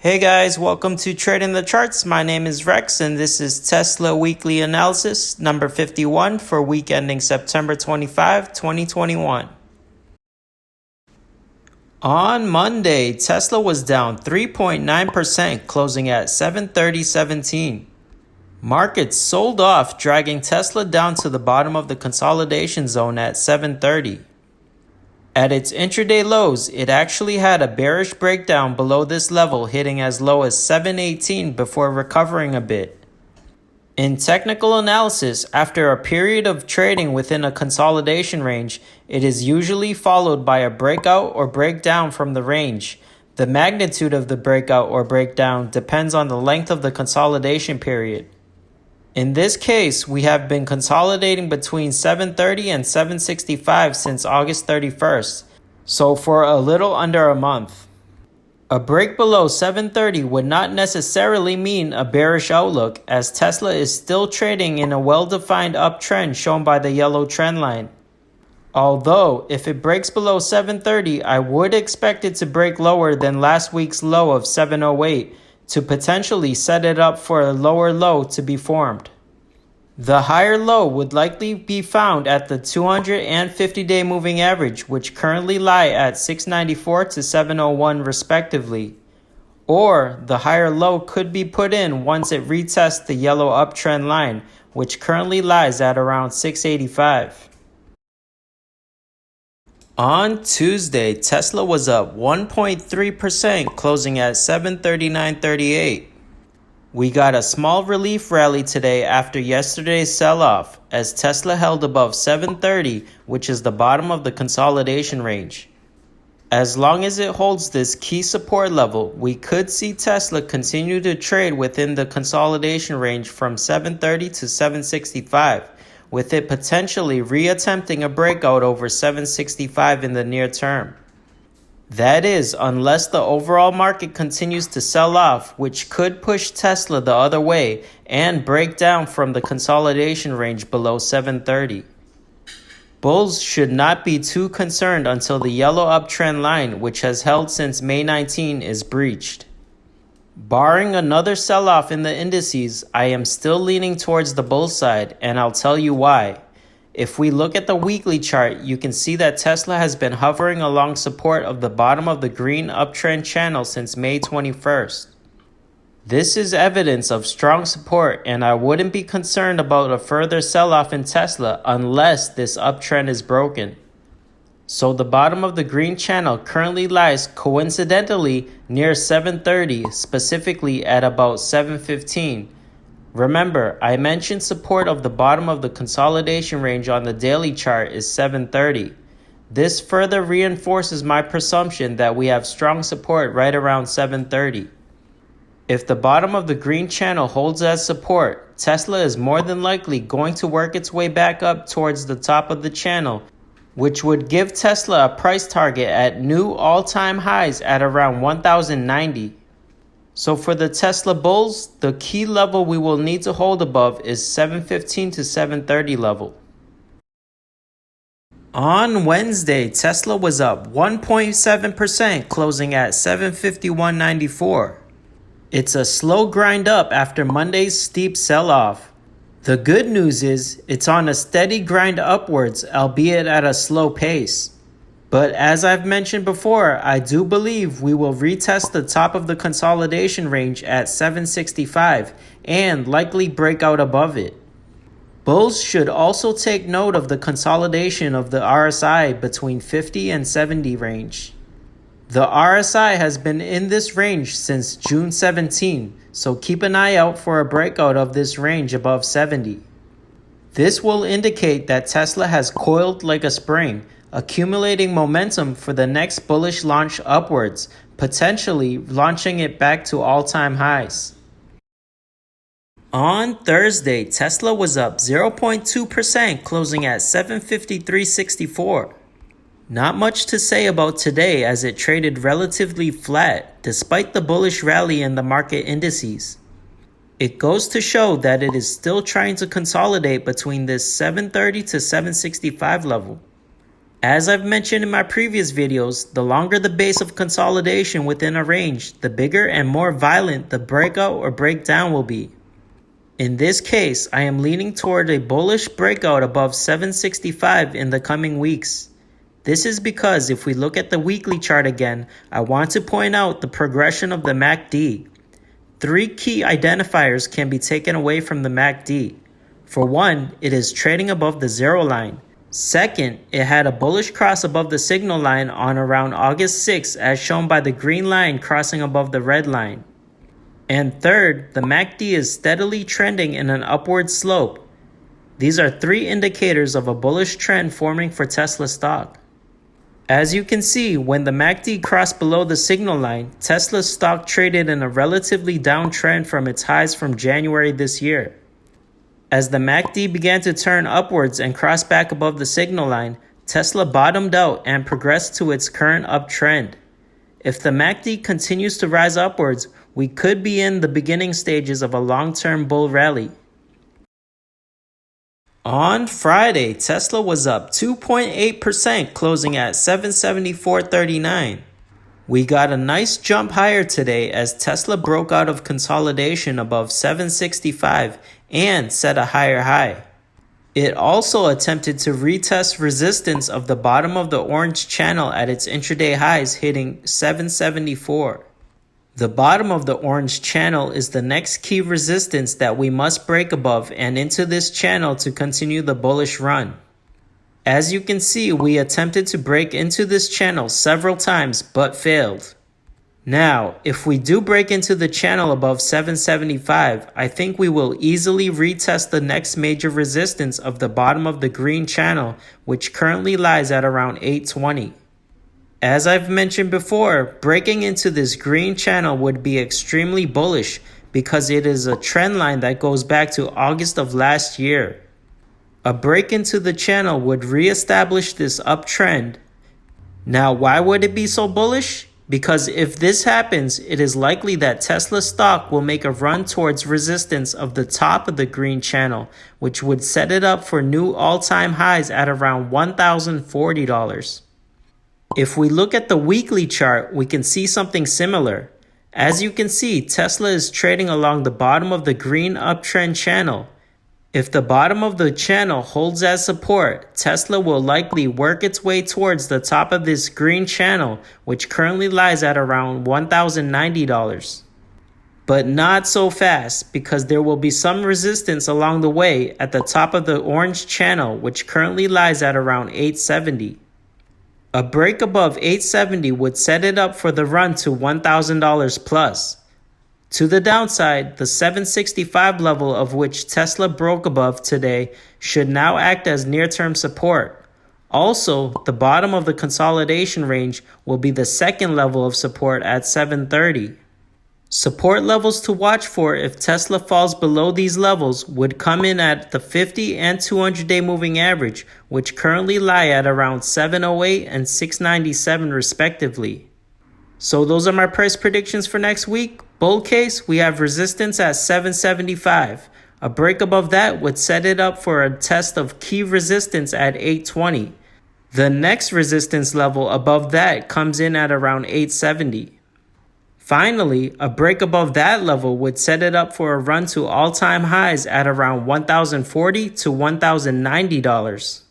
Hey guys, welcome to Trading the Charts. My name is Rex and this is Tesla Weekly Analysis number 51 for week ending September 25, 2021. On Monday, Tesla was down 3.9%, closing at 730.17. Markets sold off, dragging Tesla down to the bottom of the consolidation zone at 730. At its intraday lows, it actually had a bearish breakdown below this level, hitting as low as 718 before recovering a bit. In technical analysis, after a period of trading within a consolidation range, it is usually followed by a breakout or breakdown from the range. The magnitude of the breakout or breakdown depends on the length of the consolidation period. In this case, we have been consolidating between 730 and 765 since August 31st, so for a little under a month. A break below 730 would not necessarily mean a bearish outlook, as Tesla is still trading in a well-defined uptrend shown by the yellow trend line. Although, if it breaks below 730, I would expect it to break lower than last week's low of 708, to potentially set it up for a lower low to be formed. The higher low would likely be found at the 200 and 50-day moving average, which currently lie at 694 to 701 respectively. Or the higher low could be put in once it retests the yellow uptrend line, which currently lies at around 685. On Tuesday, Tesla was up 1.3%, closing at 739.38. We got a small relief rally today after yesterday's sell-off, as Tesla held above 730, which is the bottom of the consolidation range. As long as it holds this key support level, we could see Tesla continue to trade within the consolidation range from 730 to 765. With it potentially re-attempting a breakout over 765 in the near term. That is, unless the overall market continues to sell off, which could push Tesla the other way and break down from the consolidation range below 730. Bulls should not be too concerned until the yellow uptrend line, which has held since May 19, is breached. Barring another sell-off in the indices, I am still leaning towards the bull side, and I'll tell you why. If we look at the weekly chart, you can see that Tesla has been hovering along support of the bottom of the green uptrend channel since May 21st. This is evidence of strong support, and I wouldn't be concerned about a further sell-off in Tesla unless this uptrend is broken. So the bottom of the green channel currently lies coincidentally near 730, specifically at about 715. Remember, I mentioned support of the bottom of the consolidation range on the daily chart is 730. This further reinforces my presumption that we have strong support right around 730. If the bottom of the green channel holds as support, Tesla is more than likely going to work its way back up towards the top of the channel, which would give Tesla a price target at new all-time highs at around 1,090. So for the Tesla bulls, the key level we will need to hold above is 715 to 730 level. On Wednesday, Tesla was up 1.7%, closing at 751.94. It's a slow grind up after Monday's steep sell-off. The good news is it's on a steady grind upwards, albeit at a slow pace. But as I've mentioned before, I do believe we will retest the top of the consolidation range at 765 and likely break out above it. Bulls should also take note of the consolidation of the RSI between 50 and 70 range. The RSI has been in this range since June 17, so keep an eye out for a breakout of this range above 70. This will indicate that Tesla has coiled like a spring, accumulating momentum for the next bullish launch upwards, potentially launching it back to all-time highs. On Thursday, Tesla was up 0.2%, closing at 753.64. Not much to say about today as it traded relatively flat despite the bullish rally in the market indices. It goes to show that it is still trying to consolidate between this 730 to 765 level. As I've mentioned in my previous videos, the longer the base of consolidation within a range, the bigger and more violent the breakout or breakdown will be. In this case, I am leaning toward a bullish breakout above 765 in the coming weeks. This is because if we look at the weekly chart again, I want to point out the progression of the MACD. 3 key identifiers can be taken away from the MACD. For one, it is trading above the zero line. Second, it had a bullish cross above the signal line on around August 6th as shown by the green line crossing above the red line. And third, the MACD is steadily trending in an upward slope. These are 3 indicators of a bullish trend forming for Tesla stock. As you can see, when the MACD crossed below the signal line, Tesla's stock traded in a relatively downtrend from its highs from January this year. As the MACD began to turn upwards and cross back above the signal line, Tesla bottomed out and progressed to its current uptrend. If the MACD continues to rise upwards, we could be in the beginning stages of a long-term bull rally. On Friday, Tesla was up 2.8%, closing at $774.39. We got a nice jump higher today as Tesla broke out of consolidation above 765 and set a higher high. It also attempted to retest resistance of the bottom of the orange channel at its intraday highs, hitting 774. The bottom of the orange channel is the next key resistance that we must break above and into this channel to continue the bullish run. As you can see, we attempted to break into this channel several times but failed. Now, if we do break into the channel above 775, I think we will easily retest the next major resistance of the bottom of the green channel, which currently lies at around 820. As I've mentioned before, breaking into this green channel would be extremely bullish because it is a trend line that goes back to August of last year. A break into the channel would reestablish this uptrend. Now, why would it be so bullish? Because if this happens, it is likely that Tesla stock will make a run towards resistance of the top of the green channel, which would set it up for new all-time highs at around $1,040. If we look at the weekly chart, we can see something similar. As you can see, Tesla is trading along the bottom of the green uptrend channel. If the bottom of the channel holds as support, Tesla will likely work its way towards the top of this green channel, which currently lies at around $1,090. But not so fast, because there will be some resistance along the way at the top of the orange channel, which currently lies at around $870. A break above $870 would set it up for the run to $1,000 plus. To the downside, the 765 level of which Tesla broke above today should now act as near-term support. Also, the bottom of the consolidation range will be the second level of support at 730. Support levels to watch for if Tesla falls below these levels would come in at the 50 and 200-day moving average, which currently lie at around 708 and 697 respectively. So those are my price predictions for next week. Bull case, we have resistance at 775. A break above that would set it up for a test of key resistance at 820. The next resistance level above that comes in at around 870. Finally, a break above that level would set it up for a run to all-time highs at around $1,040 to $1,090.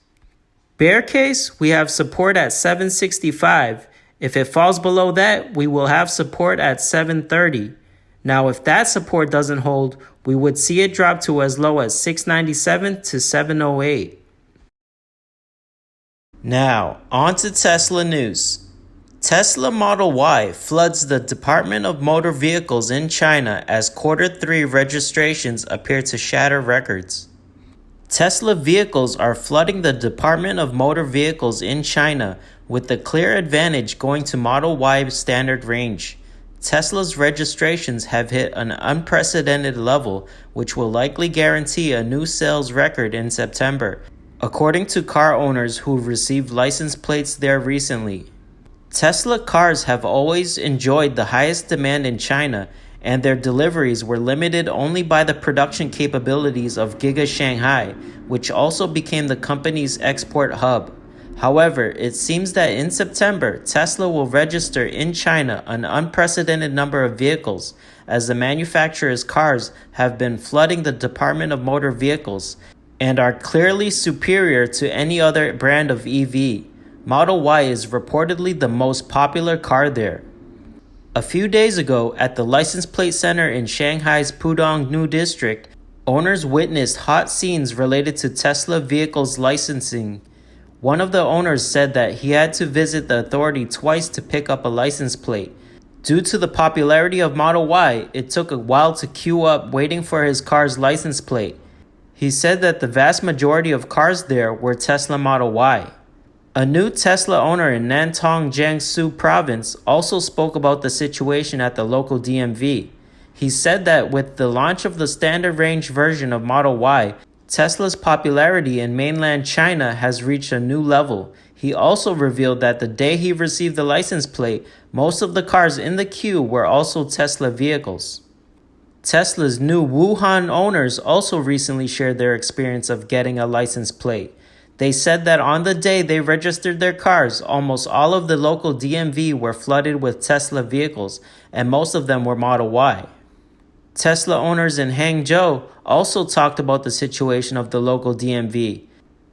Bear case, we have support at 765. If it falls below that, we will have support at 730. Now, if that support doesn't hold, we would see it drop to as low as 697 to 708. Now, on to Tesla news. Tesla Model Y floods the Department of Motor Vehicles in China as Q3 registrations appear to shatter records. Tesla vehicles are flooding the Department of Motor Vehicles in China, with the clear advantage going to Model Y standard range. Tesla's registrations have hit an unprecedented level, which will likely guarantee a new sales record in September, according to car owners who received license plates there recently. Tesla cars have always enjoyed the highest demand in China, and their deliveries were limited only by the production capabilities of Giga Shanghai, which also became the company's export hub. However, it seems that in September, Tesla will register in China an unprecedented number of vehicles, as the manufacturer's cars have been flooding the Department of Motor Vehicles and are clearly superior to any other brand of EV. Model Y is reportedly the most popular car there. A few days ago, at the license plate center in Shanghai's Pudong New District, owners witnessed hot scenes related to Tesla vehicles licensing. One of the owners said that he had to visit the authority twice to pick up a license plate. Due to the popularity of Model Y, it took a while to queue up waiting for his car's license plate. He said that the vast majority of cars there were Tesla Model Y. A new Tesla owner in Nantong, Jiangsu province also spoke about the situation at the local DMV. He said that with the launch of the standard range version of Model Y, Tesla's popularity in mainland China has reached a new level. He also revealed that the day he received the license plate, most of the cars in the queue were also Tesla vehicles. Tesla's new Wuhan owners also recently shared their experience of getting a license plate. They said that on the day they registered their cars, almost all of the local DMV were flooded with Tesla vehicles, and most of them were Model Y. Tesla owners in Hangzhou also talked about the situation of the local DMV.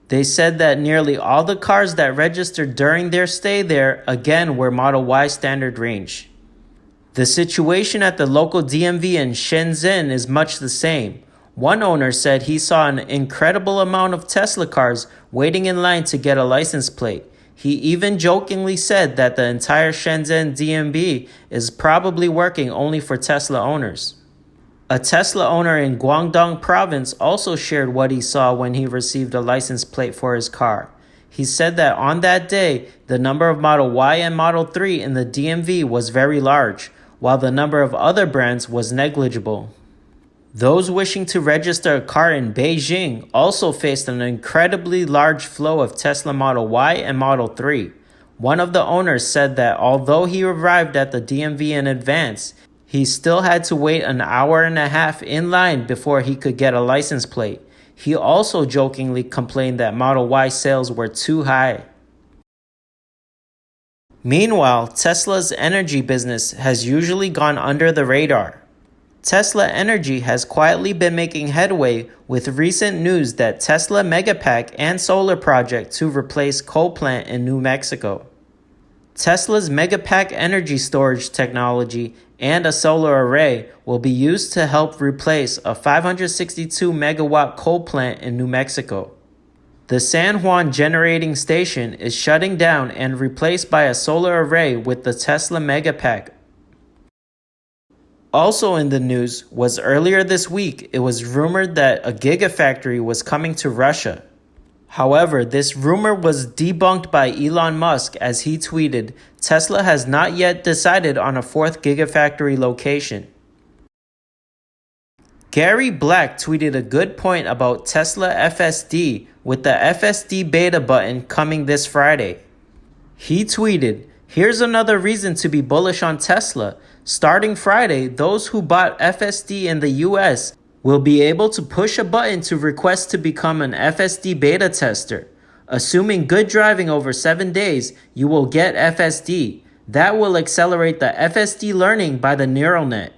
They said that nearly all the cars that registered during their stay there again were Model Y standard range. The situation at the local DMV in Shenzhen is much the same. One owner said he saw an incredible amount of Tesla cars waiting in line to get a license plate. He even jokingly said that the entire Shenzhen DMV is probably working only for Tesla owners. A Tesla owner in Guangdong province also shared what he saw when he received a license plate for his car. He said that on that day, the number of Model Y and Model 3 in the DMV was very large, while the number of other brands was negligible. Those wishing to register a car in Beijing also faced an incredibly large flow of Tesla Model Y and Model 3. One of the owners said that although he arrived at the DMV in advance, he still had to wait an hour and a half in line before he could get a license plate. He also jokingly complained that Model Y sales were too high. Meanwhile, Tesla's energy business has usually gone under the radar. Tesla Energy has quietly been making headway with recent news that Tesla Megapack and Solar project to replace coal plant in New Mexico. Tesla's Megapack energy storage technology and a solar array will be used to help replace a 562 megawatt coal plant in New Mexico. The San Juan generating station is shutting down and replaced by a solar array with the Tesla Megapack. Also in the news was earlier this week, it was rumored that a Gigafactory was coming to Russia. However, this rumor was debunked by Elon Musk as he tweeted, "Tesla has not yet decided on a fourth Gigafactory location." Gary Black tweeted a good point about Tesla FSD with the FSD beta button coming this Friday. He tweeted, "Here's another reason to be bullish on Tesla. Starting Friday, those who bought FSD in the US will be able to push a button to request to become an FSD beta tester. Assuming good driving over 7 days, you will get FSD. That will accelerate the FSD learning by the neural net."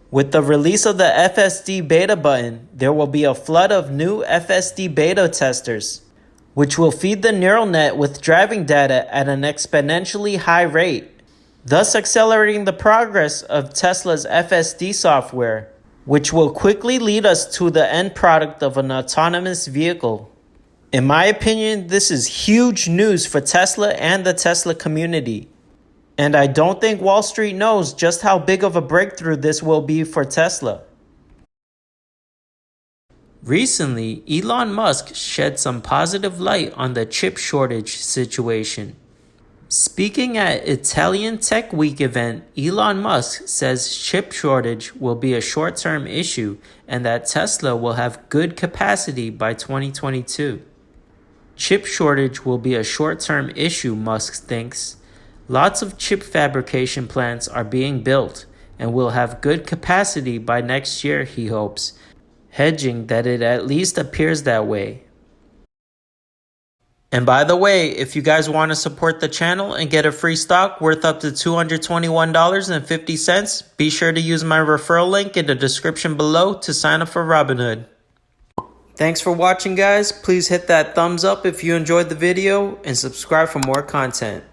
With the release of the FSD beta button, there will be a flood of new FSD beta testers, which will feed the neural net with driving data at an exponentially high rate, thus accelerating the progress of Tesla's FSD software, which will quickly lead us to the end product of an autonomous vehicle. In my opinion, this is huge news for Tesla and the Tesla community. And I don't think Wall Street knows just how big of a breakthrough this will be for Tesla. Recently, Elon Musk shed some positive light on the chip shortage situation. Speaking at Italian Tech Week event, Elon Musk says chip shortage will be a short-term issue and that Tesla will have good capacity by 2022. Chip shortage will be a short-term issue, Musk thinks. Lots of chip fabrication plants are being built and will have good capacity by next year, he hopes, hedging that it at least appears that way. And by the way, if you guys want to support the channel and get a free stock worth up to $221.50, be sure to use my referral link in the description below to sign up for Robinhood. Thanks for watching, guys. Please hit that thumbs up if you enjoyed the video and subscribe for more content.